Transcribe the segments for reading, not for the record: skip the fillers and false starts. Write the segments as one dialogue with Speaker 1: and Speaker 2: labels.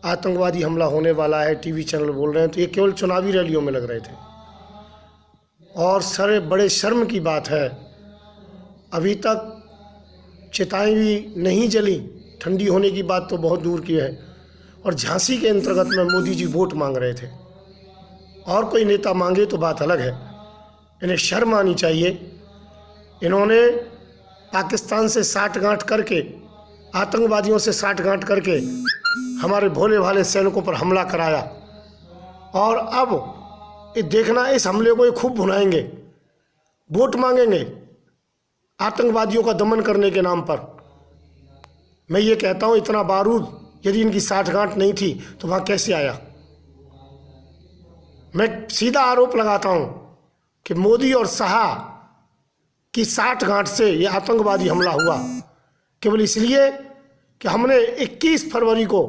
Speaker 1: आतंकवादी हमला होने वाला है, टीवी चैनल बोल रहे हैं, तो ये केवल चुनावी रैलियों में लग रहे थे। और सर बड़े शर्म की बात है, अभी तक चिताएं भी नहीं जली, ठंडी होने की बात तो बहुत दूर की है। और झांसी के अंतर्गत में मोदी जी वोट मांग रहे थे, और कोई नेता मांगे तो बात अलग है। इन्हें शर्म आनी चाहिए। इन्होंने पाकिस्तान से साठगांठ करके, आतंकवादियों से साठगांठ करके हमारे भोले भाले सैनिकों पर हमला कराया, और अब ये देखना, इस हमले को ये खूब भुनाएंगे, वोट मांगेंगे आतंकवादियों का दमन करने के नाम पर। मैं ये कहता हूँ, इतना बारूद यदि इनकी साठगांठ नहीं थी तो वहाँ कैसे आया। मैं सीधा आरोप लगाता हूँ कि मोदी और शाह की साठगांठ से ये आतंकवादी हमला हुआ, केवल इसलिए कि हमने 21 फरवरी को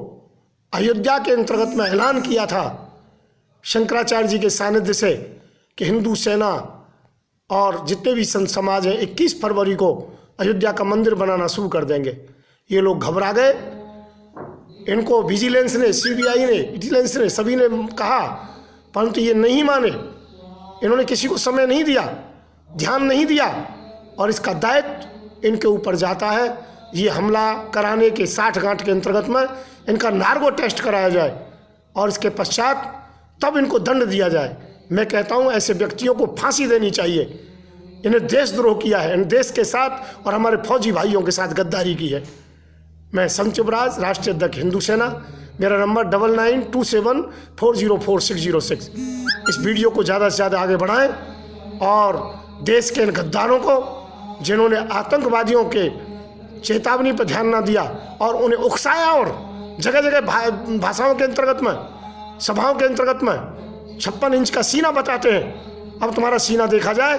Speaker 1: अयोध्या के अंतर्गत में ऐलान किया था शंकराचार्य जी के सानिध्य से कि हिंदू सेना और जितने भी संत समाज हैं 21 फरवरी को अयोध्या का मंदिर बनाना शुरू कर देंगे। ये लोग घबरा गए। इनको विजिलेंस ने, सीबीआई ने, विजिलेंस ने, सभी ने कहा, परंतु ये नहीं माने। इन्होंने किसी को समय नहीं दिया, ध्यान नहीं दिया, और इसका दायित्व इनके ऊपर जाता है। ये हमला कराने के साठगांठ के अंतर्गत में इनका नार्को टेस्ट कराया जाए, और इसके पश्चात तब इनको दंड दिया जाए। मैं कहता हूँ ऐसे व्यक्तियों को फांसी देनी चाहिए। इन्हें देशद्रोह किया है, इन देश के साथ और हमारे फौजी भाइयों के साथ गद्दारी की है। मैं संत युवराज, राष्ट्रीय अध्यक्ष हिंदू सेना, मेरा नंबर 9927404606। इस वीडियो को ज़्यादा से ज़्यादा आगे बढ़ाएं, और देश के इन गद्दारों को, जिन्होंने आतंकवादियों के चेतावनी पर ध्यान ना दिया और उन्हें उकसाया, और जगह जगह भाषाओं के अंतर्गत में, सभाओं के अंतर्गत में 56 इंच का सीना बताते हैं। अब तुम्हारा सीना देखा जाए